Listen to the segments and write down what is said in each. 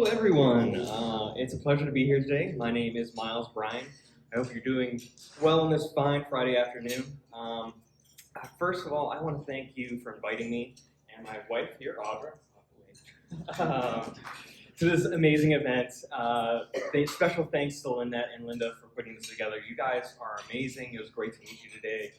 everyone. It's a pleasure to be here today. My name is Bryan. I hope you're doing well on this fine Friday afternoon. First of all, I want to thank you for inviting me and my wife here, Audra, to this amazing event. Special thanks to Lynette and Linda for putting this together. You guys are amazing. It was great to meet you today.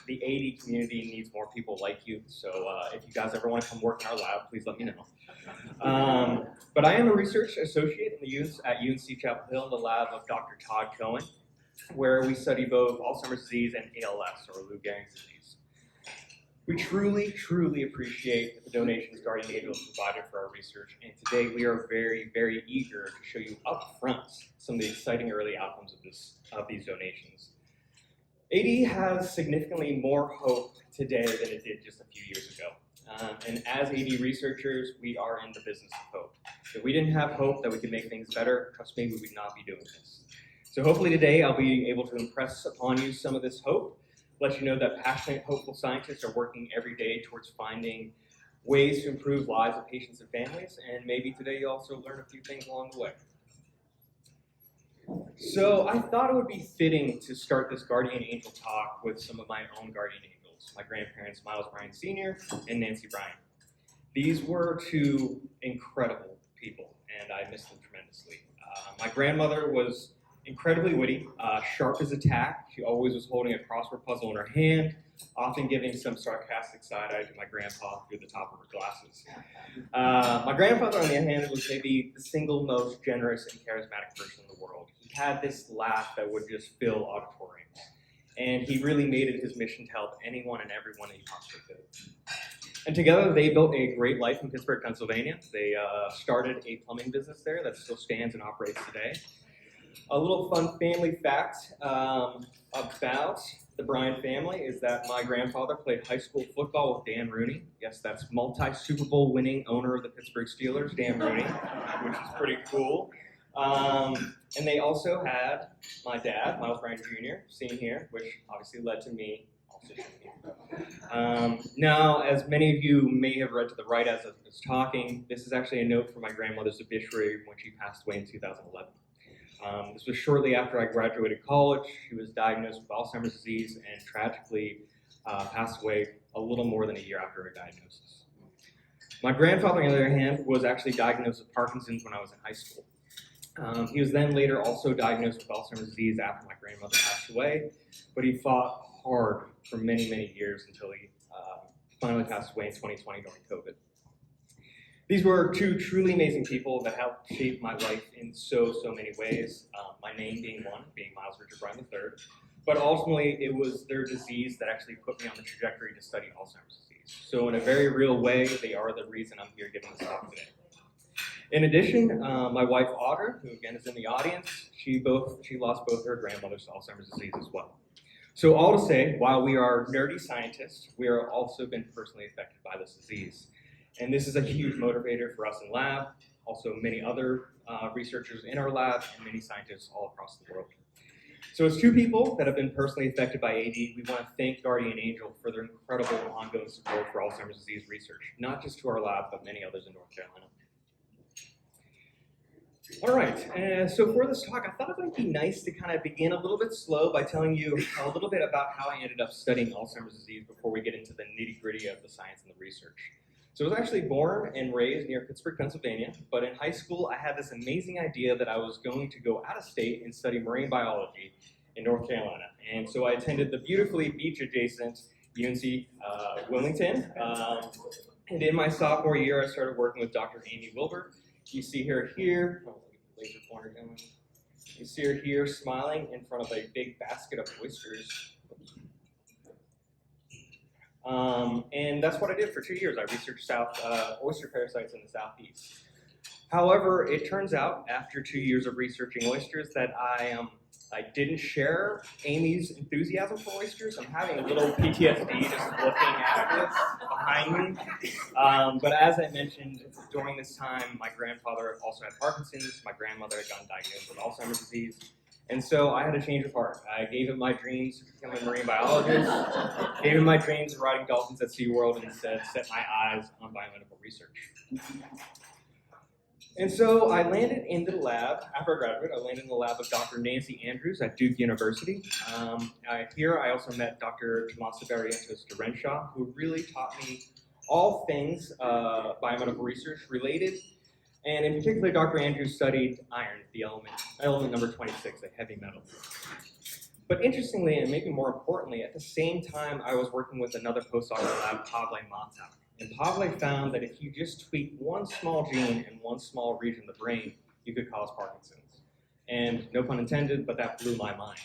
The AD community needs more people like you, so if you guys ever want to come work in our lab, please let me know. But I am a research associate at UNC-Chapel Hill in the lab of Dr. Todd Cohen, where we study both Alzheimer's disease and ALS, or Lou Gehrig's disease. We truly appreciate the donations Guardian Angel has provided for our research, and today we are very eager to show you up front some of the exciting early outcomes of these donations. AD has significantly more hope today than it did just a few years ago. And as AD researchers, we are in the business of hope. If we didn't have hope that we could make things better, trust me, we would not be doing this. So hopefully today I'll be able to impress upon you some of this hope, let you know that passionate, hopeful scientists are working every day towards finding ways to improve lives of patients and families, and maybe today you'll also learn a few things along the way. So I thought it would be fitting to start this Guardian Angel talk with some of my own Guardian Angels, my grandparents, Bryan Sr. and Nancy Bryan. These were two incredible people, and I miss them tremendously. My grandmother was incredibly witty, sharp as a tack. She always was holding a crossword puzzle in her hand, often giving some sarcastic side-eye to my grandpa through the top of her glasses. My grandfather, on the other hand, was maybe the single most generous and charismatic person in the world. He had this laugh that would just fill auditoriums, and he really made it his mission to help anyone and everyone that he possibly could. And together, they built a great life in Pittsburgh, Pennsylvania. They started a plumbing business there that still stands and operates today. A little fun family fact about the Bryan family is that my grandfather played high school football with Dan Rooney. Yes, that's multi-Super Bowl winning owner of the Pittsburgh Steelers, Dan Rooney, which is pretty cool. And they also had my dad, Bryan Jr., seen here, which obviously led to me also being here. Now, as many of you may have read to the right as I was talking, this is actually a note from my grandmother's obituary when she passed away in 2011. This was shortly after I graduated college. She was diagnosed with Alzheimer's disease and tragically passed away a little more than a year after her diagnosis. My grandfather, on the other hand, was actually diagnosed with Parkinson's when I was in high school. He was then later also diagnosed with Alzheimer's disease after my grandmother passed away, but he fought hard for many years until he finally passed away in 2020 during COVID. These were two truly amazing people that helped shape my life in so many ways, my name being one, being Miles Richard Bryan III, but ultimately it was their disease that actually put me on the trajectory to study Alzheimer's disease. So in a very real way, they are the reason I'm here giving this talk today. In addition, my wife Audra, who again is in the audience, she lost both her grandmothers to Alzheimer's disease as well. So all to say, while we are nerdy scientists, we are also been personally affected by this disease. And this is a huge motivator for us in lab, also many other researchers in our lab, and many scientists all across the world. So as two people that have been personally affected by AD, we want to thank Guardian Angel for their incredible ongoing support for Alzheimer's disease research, not just to our lab, but many others in North Carolina. All right, so for this talk, I thought it might be nice to kind of begin a little bit slow by telling you a little bit about how I ended up studying Alzheimer's disease before we get into the nitty-gritty of the science and the research. So I was actually born and raised near Pittsburgh, Pennsylvania, but in high school I had this amazing idea that I was going to go out of state and study marine biology in North Carolina. And so I attended the beautifully beach-adjacent UNC Wilmington. And in my sophomore year, I started working with Dr. Amy Wilbur. You see her here, laser pointer going. You see her here smiling in front of a big basket of oysters. And that's what I did for 2 years. I researched oyster parasites in the Southeast. However, it turns out after 2 years of researching oysters that I didn't share Amy's enthusiasm for oysters. I'm having a little PTSD just looking at this behind me. But as I mentioned, during this time, my grandfather also had Parkinson's. My grandmother had gotten diagnosed with Alzheimer's disease. And so I had a change of heart. I gave him my dreams to become a marine biologist, gave him my dreams of riding dolphins at SeaWorld, and instead set my eyes on biomedical research. And so I landed in the lab, after I graduated, I landed in the lab of Dr. Nancy Andrews at Duke University. Here I also met Dr. Tomasa Barrientos de Renshaw, who really taught me all things biomedical research related. And in particular, Dr. Andrews studied iron, the element number 26, a heavy metal. But interestingly, and maybe more importantly, at the same time, I was working with another postdoc in the lab, Pavle Mata. And Pavle found that if you just tweak one small gene in one small region of the brain, you could cause Parkinson's. And no pun intended, but that blew my mind.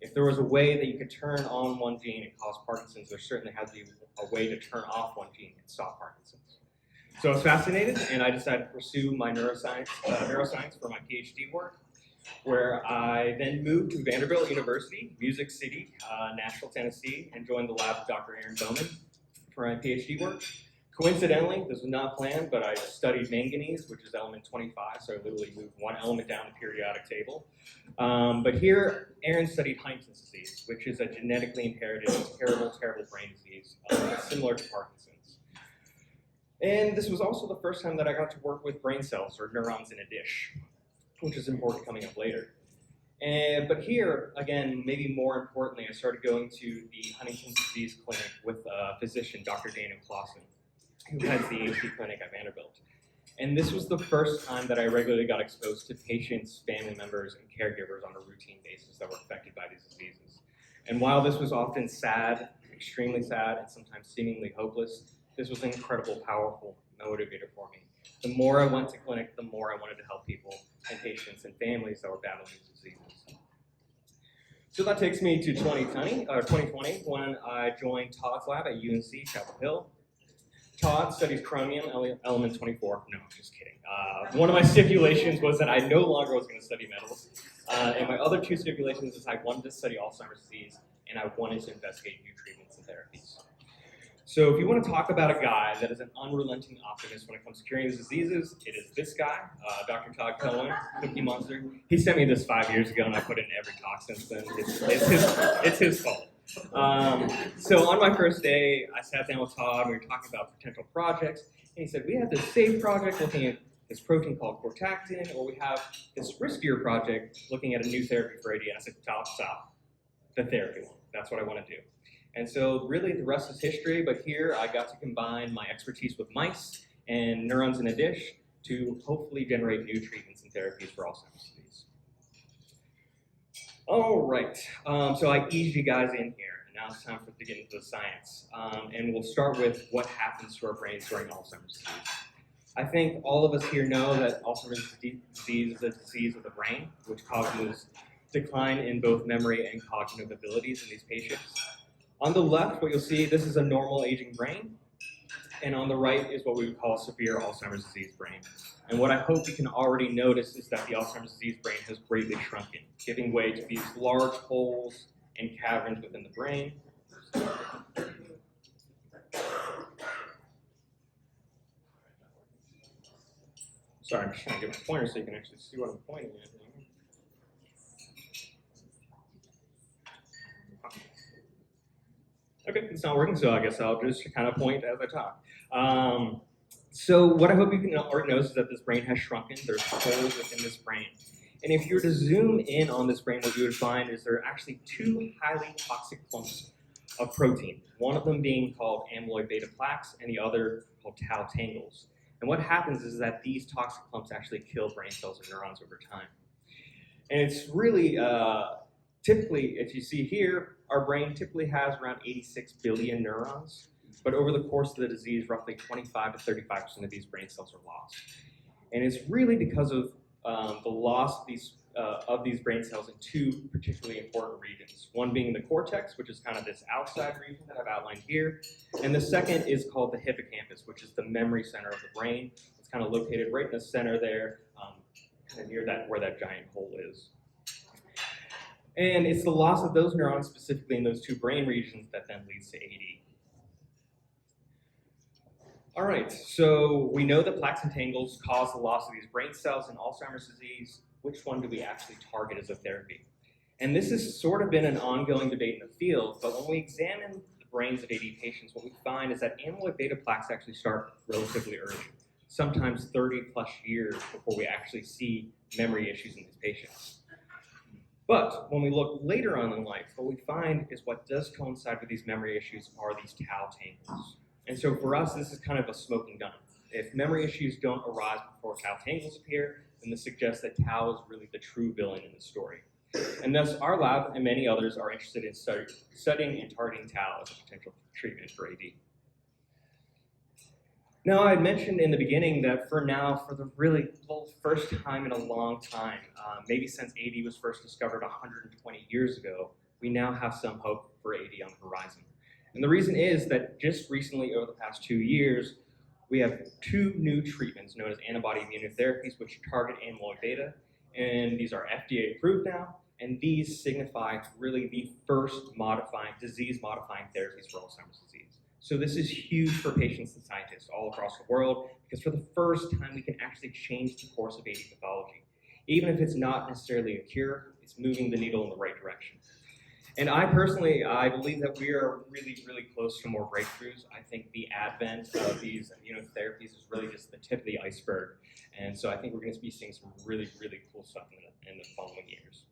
If there was a way that you could turn on one gene and cause Parkinson's, there certainly has to be a way to turn off one gene and stop Parkinson's. So I was fascinated, and I decided to pursue my neuroscience for my PhD work, where I then moved to Vanderbilt University, Music City, Nashville, Tennessee, and joined the lab of Dr. Aaron Bowman for my PhD work. Coincidentally, this was not planned, but I studied manganese, which is element 25, so I literally moved one element down the periodic table. But here, Aaron studied Huntington's disease, which is a genetically inherited, terrible, terrible brain disease, similar to Parkinson's. And this was also the first time that I got to work with brain cells, or neurons in a dish, which is important coming up later. But here, again, maybe more importantly, I started going to the Huntington's disease clinic with physician Dr. Daniel Clausen, who heads the HD clinic at Vanderbilt. And this was the first time that I regularly got exposed to patients, family members, and caregivers on a routine basis that were affected by these diseases. And while this was often sad, extremely sad, and sometimes seemingly hopeless, this was an incredible, powerful motivator for me. The more I went to clinic, the more I wanted to help people and patients and families that were battling these diseases. So that takes me to 2020, when I joined Todd's lab at UNC-Chapel Hill. Todd studies chromium, element 24. No, I'm just kidding. One of my stipulations was that I no longer was going to study metals. And my other two stipulations is I wanted to study Alzheimer's disease, and I wanted to investigate new treatments and therapies. So if you want to talk about a guy that is an unrelenting optimist when it comes to curing these diseases, it is this guy, Dr. Todd Cohen, Cookie Monster. He sent me this 5 years ago, and I put it in every talk since then. It's his fault. So on my first day, I sat down with Todd, we were talking about potential projects, and he said, we have this safe project looking at this protein called cortactin, or we have this riskier project looking at a new therapy for AD. I said, stop, the therapy one. That's what I want to do. And so really the rest is history, but here I got to combine my expertise with mice and neurons in a dish to hopefully generate new treatments and therapies for Alzheimer's disease. All right, so I eased you guys in here, and now it's time to get into the science. And we'll start with what happens to our brains during Alzheimer's disease. I think all of us here know that Alzheimer's disease is a disease of the brain, which causes decline in both memory and cognitive abilities in these patients. On the left, what you'll see, this is a normal aging brain, and on the right is what we would call a severe Alzheimer's disease brain. And what I hope you can already notice is that the Alzheimer's disease brain has greatly shrunken, giving way to these large holes and caverns within the brain. Sorry, I'm just trying to get my pointer so you can actually see what I'm pointing at. Okay, it's not working, so I guess I'll just kind of point as I talk. So what I hope you can already notice is that this brain has shrunken. There's holes within this brain. And if you were to zoom in on this brain, what you would find is there are actually two highly toxic clumps of protein, one of them being called amyloid beta plaques and the other called tau tangles. And what happens is that these toxic clumps actually kill brain cells and neurons over time. And it's really, typically, if you see here, our brain typically has around 86 billion neurons, but over the course of the disease, roughly 25 to 35% of these brain cells are lost. And it's really because of the loss of these brain cells in two particularly important regions. One being the cortex, which is kind of this outside region that I've outlined here, and the second is called the hippocampus, which is the memory center of the brain. It's kind of located right in the center there, kind of near where that giant hole is. And it's the loss of those neurons, specifically in those two brain regions, that then leads to AD. All right, so we know that plaques and tangles cause the loss of these brain cells in Alzheimer's disease. Which one do we actually target as a therapy? And this has sort of been an ongoing debate in the field, but when we examine the brains of AD patients, what we find is that amyloid beta plaques actually start relatively early. sometimes 30 plus years before we actually see memory issues in these patients. But when we look later on in life, what we find is what does coincide with these memory issues are these tau tangles. And so for us, this is kind of a smoking gun. If memory issues don't arise before tau tangles appear, then this suggests that tau is really the true villain in the story. And thus, our lab and many others are interested in studying and targeting tau as a potential treatment for AD. Now, I had mentioned in the beginning that for the really first time in a long time, maybe since AD was first discovered 120 years ago, we now have some hope for AD on the horizon. And the reason is that just recently, over the past 2 years, we have 2 new treatments known as antibody immunotherapies, which target amyloid beta, and these are FDA approved now, and these signify really the first disease-modifying therapies for Alzheimer's disease. So this is huge for patients and scientists all across the world, because for the first time we can actually change the course of AD pathology. Even if it's not necessarily a cure, it's moving the needle in the right direction. And I believe that we are really, really close to more breakthroughs. I think the advent of these immunotherapies is really just the tip of the iceberg. And so I think we're going to be seeing some really, really cool stuff in the following years.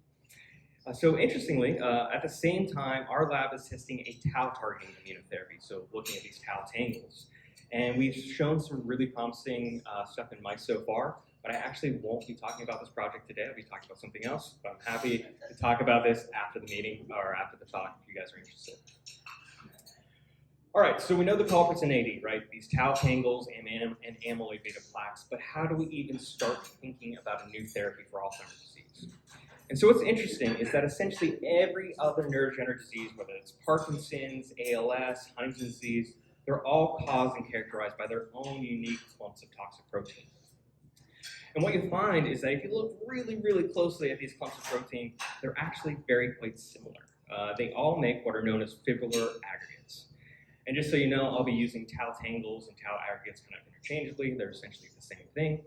So interestingly, at the same time, our lab is testing a tau-targeting immunotherapy, so looking at these tau tangles. And we've shown some really promising stuff in mice so far, but I actually won't be talking about this project today. I'll be talking about something else, but I'm happy to talk about this after the meeting or after the talk if you guys are interested. All right, so we know the culprits in AD, right? These tau tangles and amyloid beta plaques, but how do we even start thinking about a new therapy for Alzheimer's disease? And so what's interesting is that essentially every other neurodegenerative disease, whether it's Parkinson's, ALS, Huntington's disease, they're all caused and characterized by their own unique clumps of toxic protein. And what you find is that if you look really, really closely at these clumps of protein, they're actually quite similar. They all make what are known as fibrillar aggregates. And just so you know, I'll be using tau tangles and tau aggregates kind of interchangeably. They're essentially the same thing.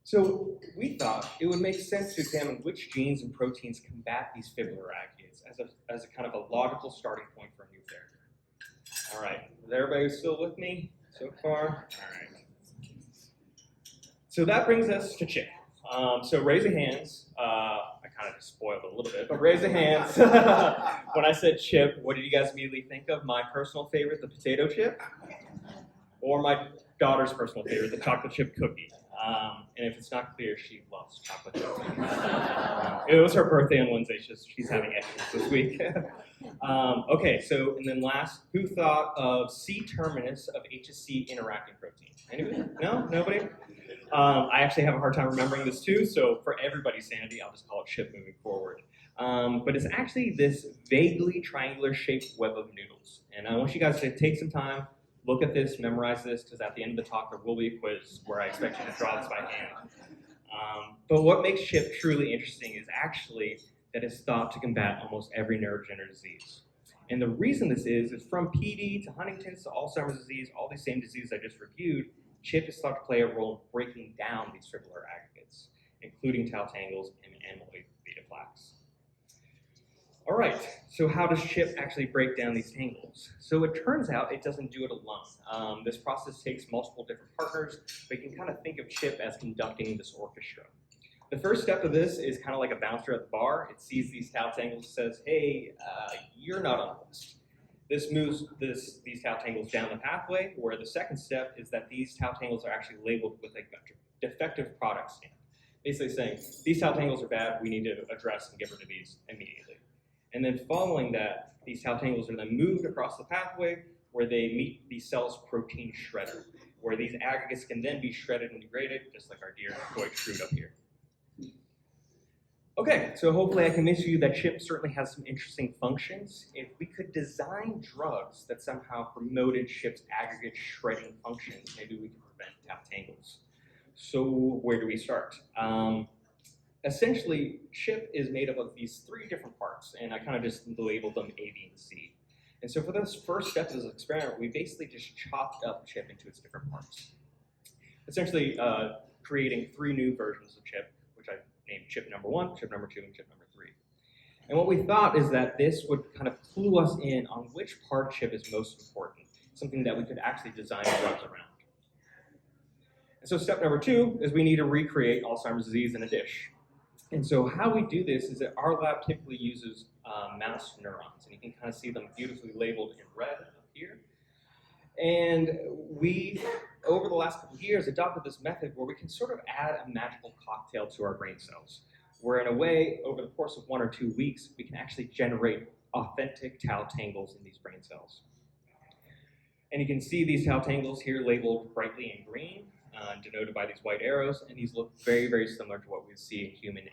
So we thought it would make sense to examine which genes and proteins combat these fibrillar aggregates as a kind of a logical starting point for a new therapy. All right, is everybody still with me so far? All right. So that brings us to CHIP. So raise your hands. I kind of just spoiled it a little bit, but raise your hands. When I said chip, what did you guys immediately think of? My personal favorite, the potato chip? Or my daughter's personal favorite, the chocolate chip cookie? And if it's not clear, she loves chocolate chip cookies. It was her birthday on Wednesday. She's having extras this week. Okay, so and then last, who thought of C-terminus of HSC interacting protein? Anybody? No? Nobody? I actually have a hard time remembering this too, so for everybody's sanity, I'll just call it CHIP moving forward. But it's actually this vaguely triangular shaped web of noodles. And I want you guys to take some time, look at this, memorize this, because at the end of the talk there will be a quiz where I expect you to draw this by hand. But what makes CHIP truly interesting is actually that it's thought to combat almost every neurodegenerative disease. And the reason this is from PD to Huntington's to Alzheimer's disease, all these same diseases I just reviewed, CHIP is thought to play a role in breaking down these fibrillar aggregates, including tau tangles and amyloid beta plaques. All right, so how does CHIP actually break down these tangles? So it turns out it doesn't do it alone. This process takes multiple different partners, but you can kind of think of CHIP as conducting this orchestra. The first step of this is kind of like a bouncer at the bar. It sees these tau tangles and says, hey, you're not on the list. This moves these tau tangles down the pathway, where the second step is that these tau tangles are actually labeled with a defective product stamp, basically saying, these tau tangles are bad, we need to address and get rid of these immediately. And then following that, these tau tangles are then moved across the pathway where they meet the cell's protein shredder, where these aggregates can then be shredded and degraded, just like our dear toy Shrewd up here. Okay, so hopefully I convinced you that CHIP certainly has some interesting functions. If we could design drugs that somehow promoted CHIP's aggregate shredding functions, maybe we could prevent tau tangles. So where do we start? Essentially, CHIP is made up of these 3 different parts, and I kind of just labeled them A, B, and C. And so for this first step of this experiment, we basically just chopped up CHIP into its different parts, essentially creating 3 new versions of CHIP, which I named CHIP number 1, CHIP number 2, and CHIP number 3. And what we thought is that this would kind of clue us in on which part of CHIP is most important, something that we could actually design drugs around. And so step number 2 is we need to recreate Alzheimer's disease in a dish. And so how we do this is that our lab typically uses mouse neurons, and you can kind of see them beautifully labeled in red up here. And we, over the last couple of years, adopted this method where we can sort of add a magical cocktail to our brain cells, where in a way, over the course of 1 or 2 weeks, we can actually generate authentic tau tangles in these brain cells. And you can see these tau tangles here labeled brightly in green, denoted by these white arrows, and these look very, very similar to what we see in human AD.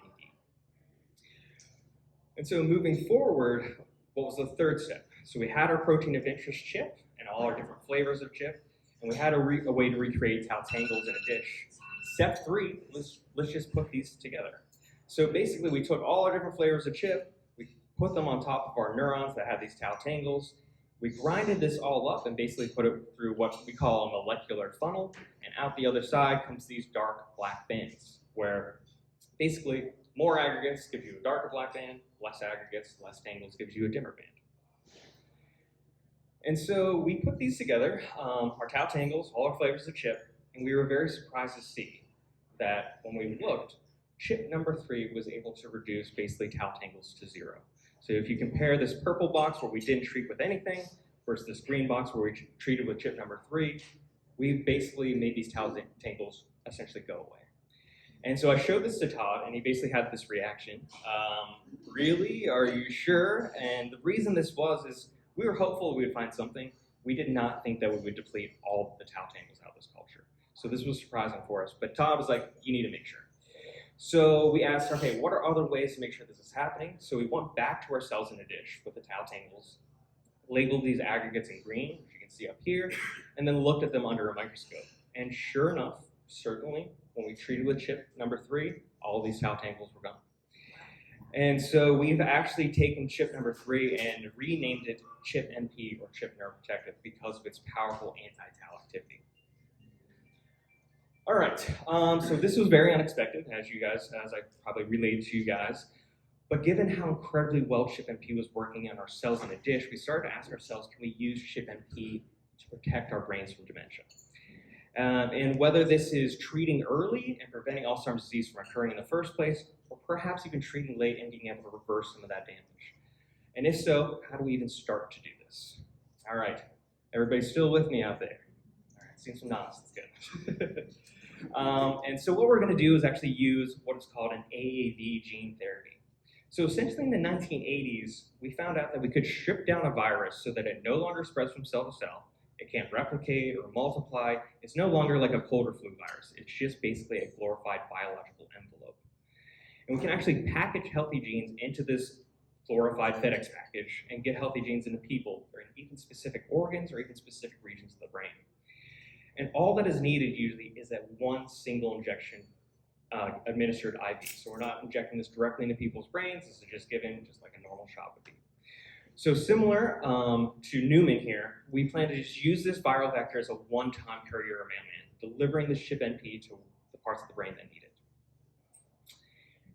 And so moving forward, what was the third step? So we had our protein of interest chip and all our different flavors of chip, and we had a way to recreate tau tangles in a dish. Step 3, let's just put these together. So basically we took all our different flavors of chip, we put them on top of our neurons that had these tau tangles, we grinded this all up and basically put it through what we call a molecular funnel, and out the other side comes these dark black bands, where basically more aggregates gives you a darker black band, less aggregates, less tangles gives you a dimmer band. And so we put these together, our tau tangles, all our flavors of chip, and we were very surprised to see that when we looked, chip number 3 was able to reduce basically tau tangles to 0. So if you compare this purple box where we didn't treat with anything versus this green box where we treated with chip number 3, we basically made these tau tangles essentially go away. And so I showed this to Todd, and he basically had this reaction. Really? Are you sure? And the reason this was is we were hopeful we would find something. We did not think that we would deplete all of the tau tangles out of this culture. So this was surprising for us. But Todd was like, you need to make sure. So we asked, okay, what are other ways to make sure this is happening? So we went back to our cells in a dish with the tau tangles, labeled these aggregates in green, which you can see up here, and then looked at them under a microscope. And sure enough, certainly, when we treated with chip number 3, all these tau tangles were gone. And so we've actually taken chip number 3 and renamed it chip NP, or chip neuroprotective, because of its powerful anti-tau activity. All right, so this was very unexpected, as I probably relayed to you guys. But given how incredibly well chip NP was working on our cells in a dish, we started to ask ourselves, can we use chip NP to protect our brains from dementia? And whether this is treating early and preventing Alzheimer's disease from occurring in the first place, or perhaps even treating late and being able to reverse some of that damage. And if so, how do we even start to do this? All right, everybody still with me out there? All right, seeing some nods, that's good. And so what we're going to do is actually use what is called an AAV gene therapy. So essentially in the 1980s, we found out that we could strip down a virus so that it no longer spreads from cell to cell. It can't replicate or multiply. It's no longer like a cold or flu virus. It's just basically a glorified biological envelope. And we can actually package healthy genes into this glorified FedEx package and get healthy genes into people or in even specific organs or even specific regions of the brain. And all that is needed usually is that one single injection administered IV. So we're not injecting this directly into people's brains. This is just given just like a normal shot would be. So similar to Newman here, we plan to just use this viral vector as a one-time courier or mailman, delivering the chip NP to the parts of the brain that need it.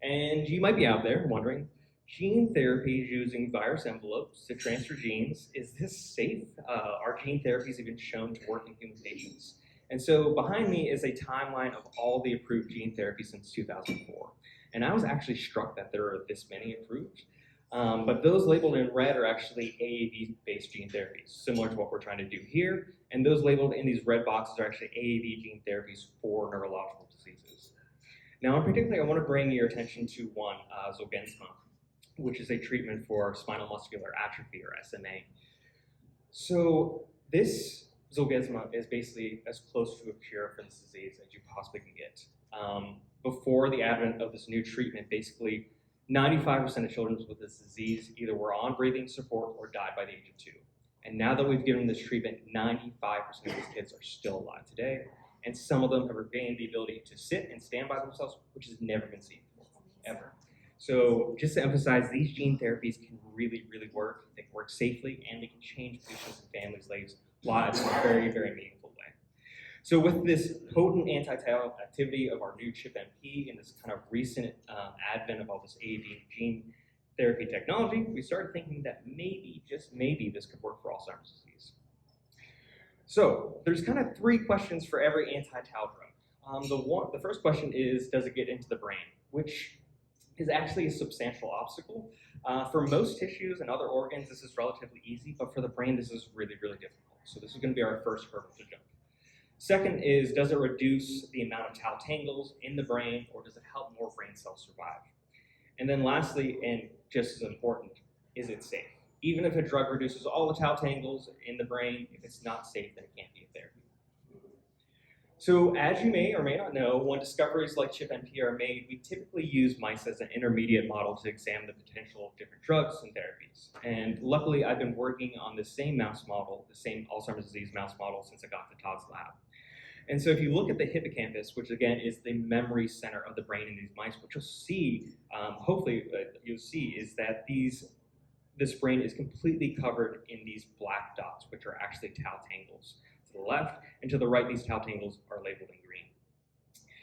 And you might be out there wondering, gene therapy using virus envelopes to transfer genes, is this safe? Are gene therapies even shown to work in human patients? And so behind me is a timeline of all the approved gene therapies since 2004. And I was actually struck that there are this many approved. But those labeled in red are actually AAV-based gene therapies, similar to what we're trying to do here. And those labeled in these red boxes are actually AAV gene therapies for neurological diseases. Now, in particular, I want to bring your attention to one, Zolgensma, which is a treatment for spinal muscular atrophy, or SMA. So this Zolgensma is basically as close to a cure for this disease as you possibly can get. Before the advent of this new treatment, basically 95% of children with this disease either were on breathing support or died by the age of 2. And now that we've given this treatment, 95% of these kids are still alive today, and some of them have regained the ability to sit and stand by themselves, which has never been seen before, ever. So just to emphasize, these gene therapies can really, really work. They can work safely, and they can change patients' and families' lives in a very, very meaningful way. So with this potent anti-tau activity of our new chip NP and this kind of recent advent of all this AAV gene therapy technology, we started thinking that maybe, just maybe, this could work for Alzheimer's disease. So there's kind of 3 questions for every anti-tau drug. The first question is, does it get into the brain? Which is actually a substantial obstacle. For most tissues and other organs, this is relatively easy, but for the brain, this is really, really difficult. So this is going to be our first hurdle to jump. Second is, does it reduce the amount of tau tangles in the brain, or does it help more brain cells survive? And then lastly, and just as important, is it safe? Even if a drug reduces all the tau tangles in the brain, if it's not safe, then it can't be a therapy. So as you may or may not know, when discoveries like ChIP-NP are made, we typically use mice as an intermediate model to examine the potential of different drugs and therapies. And luckily, I've been working on the same mouse model, the same Alzheimer's disease mouse model, since I got to Todd's lab. And so if you look at the hippocampus, which again is the memory center of the brain in these mice, what you'll see, hopefully you'll see, is that this brain is completely covered in these black dots, which are actually tau tangles. To the left and to the right, these tau tangles are labeled in green.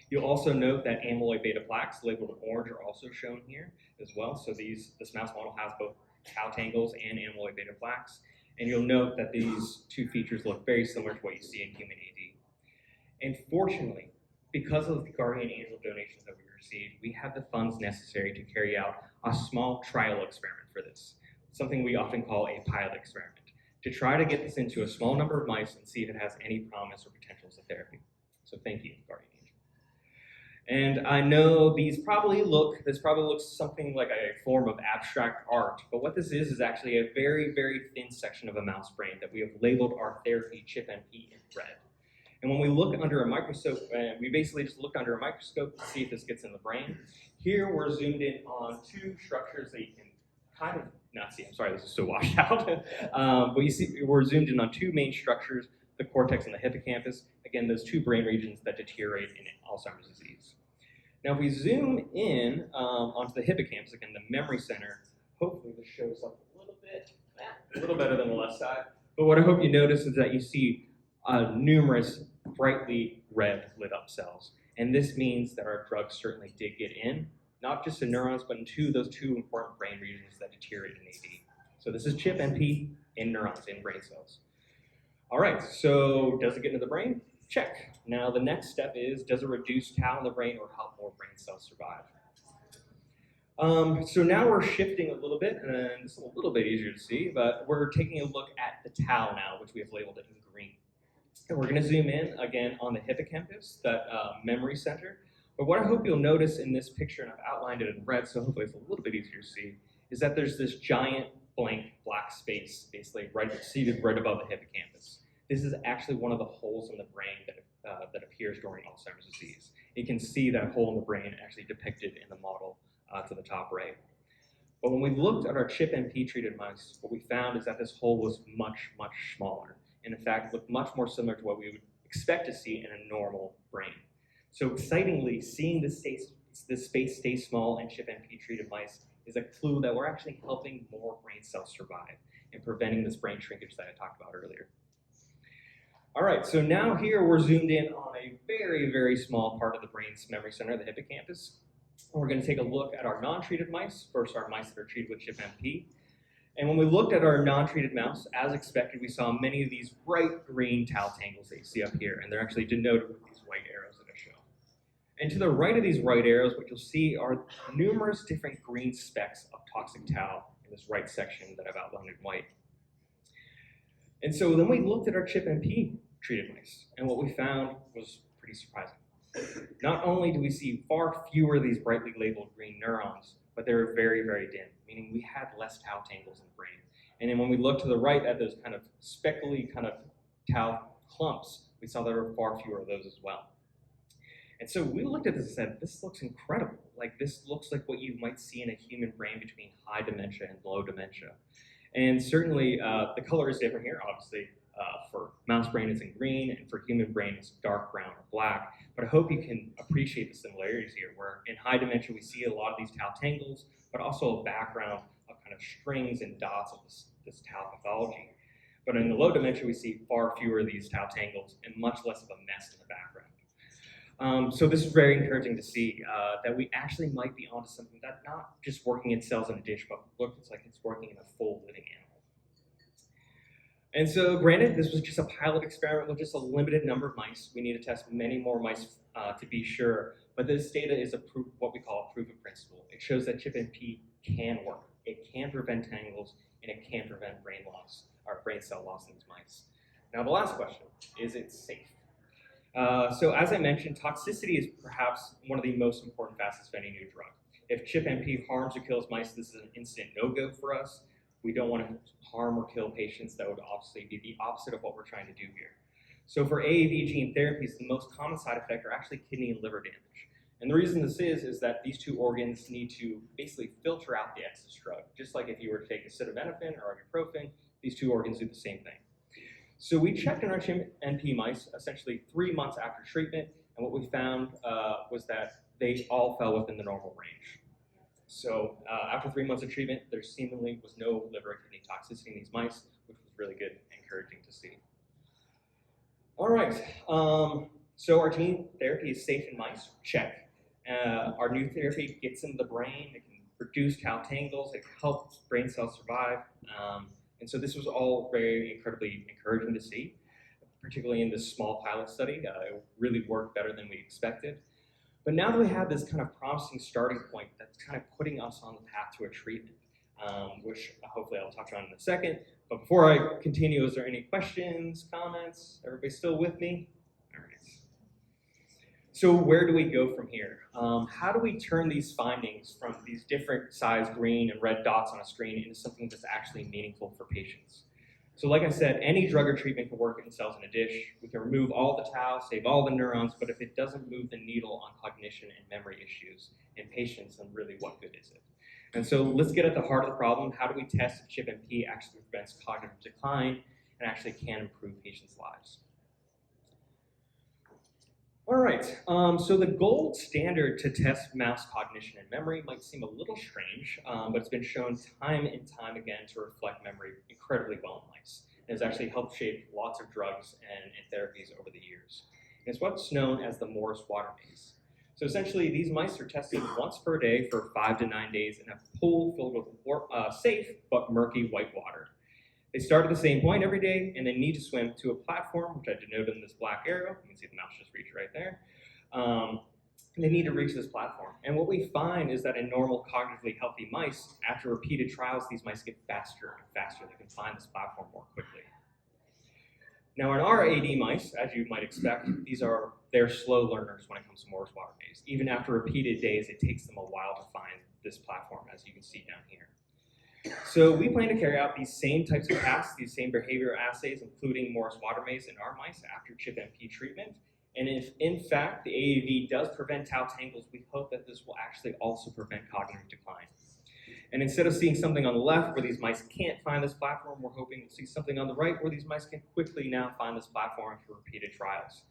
You'll also note that amyloid beta plaques labeled in orange are also shown here as well. So this mouse model has both tau tangles and amyloid beta plaques. And you'll note that these two features look very similar to what you see in human AD. And fortunately, because of the guardian angel donations that we received, we have the funds necessary to carry out a small trial experiment for this, something we often call a pilot experiment, to try to get this into a small number of mice and see if it has any promise or potential as a therapy. So thank you, guardian angel. And I know this probably looks something like a form of abstract art, but what this is actually a very, very thin section of a mouse brain that we have labeled our therapy ChIP-NP in red. And when we look under a microscope, we basically just look under a microscope to see if this gets in the brain. Here we're zoomed in on two structures that you can kind of not see. I'm sorry, this is so washed out. But you see, we're zoomed in on two main structures, the cortex and the hippocampus. Again, those two brain regions that deteriorate in Alzheimer's disease. Now, if we zoom in onto the hippocampus, again, the memory center, hopefully this shows up a little better than the left side. But what I hope you notice is that you see numerous brightly red lit up cells. And this means that our drugs certainly did get in, not just in neurons, but into those two important brain regions that deteriorate in AD. So this is ChIP-NP in neurons, in brain cells. All right, so does it get into the brain? Check. Now the next step is, does it reduce tau in the brain or help more brain cells survive? So now we're shifting a little bit, and it's a little bit easier to see, but we're taking a look at the tau now, which we have labeled it in green. And we're going to zoom in again on the hippocampus, that memory center. But what I hope you'll notice in this picture, and I've outlined it in red, so hopefully it's a little bit easier to see, is that there's this giant blank black space, basically seated right above the hippocampus. This is actually one of the holes in the brain that appears during Alzheimer's disease. You can see that hole in the brain actually depicted in the model to the top right. But when we looked at our ChIP-NP treated mice, what we found is that this hole was much, much smaller. And in fact, looked much more similar to what we would expect to see in a normal brain. So excitingly, seeing this space stay small in ChIP-NP treated mice is a clue that we're actually helping more brain cells survive and preventing this brain shrinkage that I talked about earlier. All right, so now here we're zoomed in on a very, very small part of the brain's memory center, the hippocampus. We're going to take a look at our non-treated mice, first our mice that are treated with ChIP-NP. And when we looked at our non-treated mouse, as expected, we saw many of these bright green tau tangles that you see up here, and they're actually denoted with these white arrows that I show. And to the right of these white arrows, what you'll see are numerous different green specks of toxic tau in this right section that I've outlined in white. And so then we looked at our ChIP-NP treated mice, and what we found was pretty surprising. Not only do we see far fewer of these brightly labeled green neurons, but they were very, very dim, meaning we had less tau tangles in the brain. And then when we look to the right at those kind of speckly kind of tau clumps, we saw there were far fewer of those as well. And so we looked at this and said, this looks incredible. Like, this looks like what you might see in a human brain between high dementia and low dementia. And certainly the color is different here, obviously. For mouse brain it's in green, and for human brain it's dark brown or black. But I hope you can appreciate the similarities here, where in high dementia we see a lot of these tau tangles, but also a background of kind of strings and dots of this tau pathology. But in the low dementia we see far fewer of these tau tangles and much less of a mess in the background. So this is very encouraging to see that we actually might be onto something that's not just working in cells in a dish, but looks like it's working in a full living animal. And so granted, this was just a pilot experiment with just a limited number of mice. We need to test many more mice to be sure, but this data is a proof, what we call a proof of principle. It shows that ChIP-NP can work. It can prevent tangles, and it can prevent brain loss, or brain cell loss in these mice. Now the last question, is it safe? So as I mentioned, toxicity is perhaps one of the most important facets of any new drug. If ChIP-NP harms or kills mice, this is an instant no-go for us. We don't want to harm or kill patients. That would obviously be the opposite of what we're trying to do here. So for AAV gene therapies, the most common side effect are actually kidney and liver damage. And the reason this is that these two organs need to basically filter out the excess drug. Just like if you were to take acetaminophen or ibuprofen, these two organs do the same thing. So we checked in our ChIP-NP mice essentially 3 months after treatment, and what we found was that they all fell within the normal range. So after 3 months of treatment, there seemingly was no liver and kidney toxicity in these mice, which was really good and encouraging to see. All right, so our gene therapy is safe in mice, check. Our new therapy gets into the brain, it can reduce tau tangles, it helps brain cells survive. And so this was all very incredibly encouraging to see, particularly in this small pilot study. It really worked better than we expected. But now that we have this kind of promising starting point that's kind of putting us on the path to a treatment, which hopefully I'll touch on in a second. But before I continue, is there any questions, comments? Everybody still with me? All right. So where do we go from here? How do we turn these findings from these different size green and red dots on a screen into something that's actually meaningful for patients? So like I said, any drug or treatment can work in cells in a dish. We can remove all the tau, save all the neurons, but if it doesn't move the needle on cognition and memory issues in patients, then really what good is it? And so let's get at the heart of the problem. How do we test if ChIP-NP actually prevents cognitive decline and actually can improve patients' lives? All right, so the gold standard to test mouse cognition and memory might seem a little strange, but it's been shown time and time again to reflect memory incredibly well in mice. It has actually helped shape lots of drugs and therapies over the years. And it's what's known as the Morris water maze. So essentially, these mice are tested once per day for 5 to 9 days in a pool filled with safe but murky white water. They start at the same point every day and then need to swim to a platform, which I denoted in this black arrow. You can see the mouse just reach right there. They need to reach this platform. And what we find is that in normal cognitively healthy mice, after repeated trials, these mice get faster and faster. They can find this platform more quickly. Now in our AD mice, as you might expect, they're slow learners when it comes to Morris water maze. Even after repeated days, it takes them a while to find this platform, as you can see down here. So we plan to carry out these same types of tasks, these same behavior assays, including Morris water maze in our mice after ChIP-NP treatment. And if, in fact, the AAV does prevent tau tangles, we hope that this will actually also prevent cognitive decline. And instead of seeing something on the left where these mice can't find this platform, we're hoping to see something on the right where these mice can quickly now find this platform after repeated trials.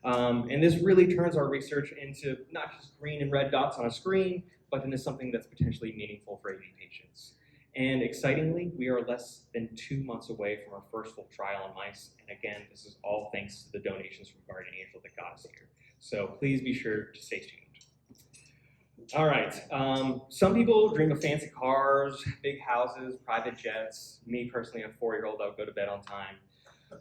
And this really turns our research into not just green and red dots on a screen, but into something that's potentially meaningful for AD patients. And excitingly, we are less than 2 months away from our first full trial on mice. And again, this is all thanks to the donations from Guardian Angel that got us here. So please be sure to stay tuned. All right, some people dream of fancy cars, big houses, private jets. Me personally, a 4-year-old, I'll go to bed on time.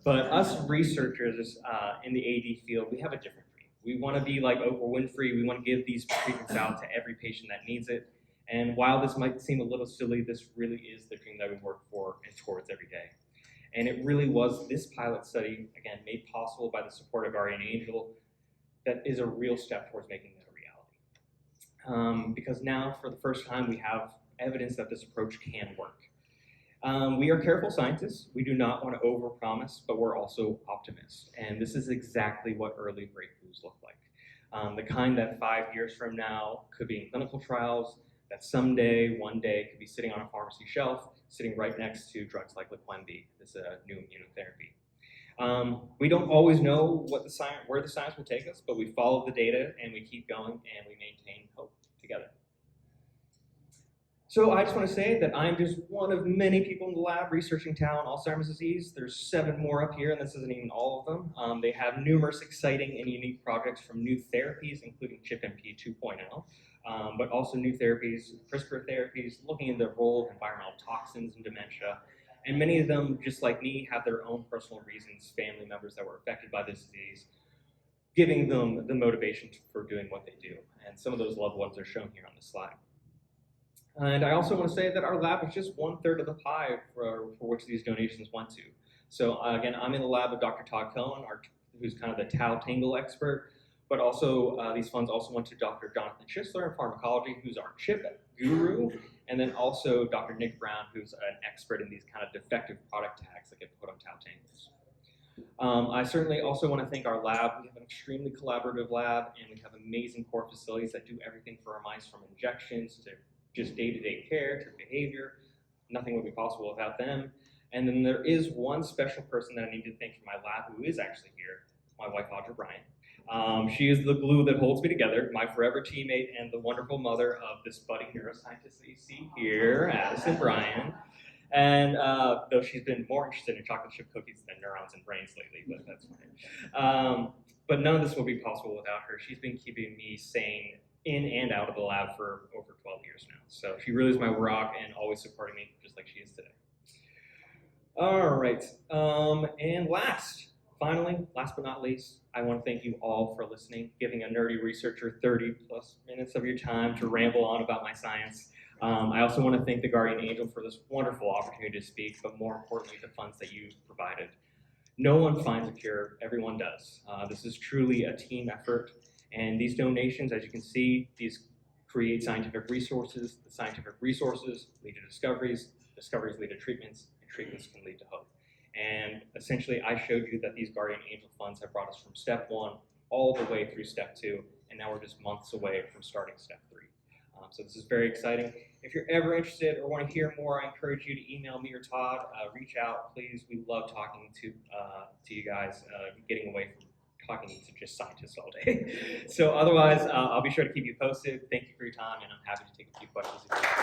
But us researchers in the AD field, we have a different dream. We want to be like Oprah Winfrey. We want to give these treatments out to every patient that needs it. And while this might seem a little silly, this really is the dream that we work for and towards every day. And it really was this pilot study, again, made possible by the support of Guardian Angel, that is a real step towards making that a reality. Because now, for the first time, we have evidence that this approach can work. We are careful scientists. We do not want to overpromise, but we're also optimists. And this is exactly what early breakthroughs look like. The kind that 5 years from now could be in clinical trials, that someday, one day, could be sitting on a pharmacy shelf, sitting right next to drugs like Leqembi, this new immunotherapy. We don't always know where the science will take us, but we follow the data and we keep going and we maintain hope together. So I just want to say that I'm just one of many people in the lab researching tau and Alzheimer's disease. There's 7 more up here, and this isn't even all of them. They have numerous exciting and unique projects from new therapies, including ChIP-NP 2.0. But also new therapies, CRISPR therapies, looking at the role of environmental toxins in dementia. And many of them, just like me, have their own personal reasons, family members that were affected by this disease, giving them the motivation for doing what they do. And some of those loved ones are shown here on the slide. And I also want to say that our lab is just 1/3 of the pie for which these donations went to. So again, I'm in the lab of Dr. Todd Cohen, who's kind of the tau tangle expert, but also these funds also went to Dr. Jonathan Schisler in pharmacology, who's our chip guru, and then also Dr. Nick Brown, who's an expert in these kind of defective product tags that get put on tau tangles. I certainly also want to thank our lab. We have an extremely collaborative lab, and we have amazing core facilities that do everything for our mice, from injections to just day-to-day care to behavior. Nothing would be possible without them. And then there is one special person that I need to thank from my lab who is actually here, my wife, Audra Bryan. She is the glue that holds me together, my forever teammate, and the wonderful mother of this budding neuroscientist that you see here, Addison Bryan. And though she's been more interested in chocolate chip cookies than neurons and brains lately, but that's fine. But none of this would be possible without her. She's been keeping me sane in and out of the lab for over 12 years now. So she really is my rock and always supporting me, just like she is today. All right, and finally, last but not least, I want to thank you all for listening, giving a nerdy researcher 30+ minutes of your time to ramble on about my science. I also want to thank the Guardian Angel for this wonderful opportunity to speak, but more importantly, the funds that you provided. No one finds a cure, everyone does. This is truly a team effort, and these donations, as you can see, these create scientific resources. The scientific resources lead to discoveries, discoveries lead to treatments, and treatments can lead to hope. And essentially, I showed you that these Guardian Angel funds have brought us from step 1 all the way through step 2, and now we're just months away from starting step 3. So this is very exciting. If you're ever interested or want to hear more, I encourage you to email me or Todd. Reach out, please. We love talking to you guys, getting away from talking to just scientists all day. So otherwise, I'll be sure to keep you posted. Thank you for your time, and I'm happy to take a few questions if you have.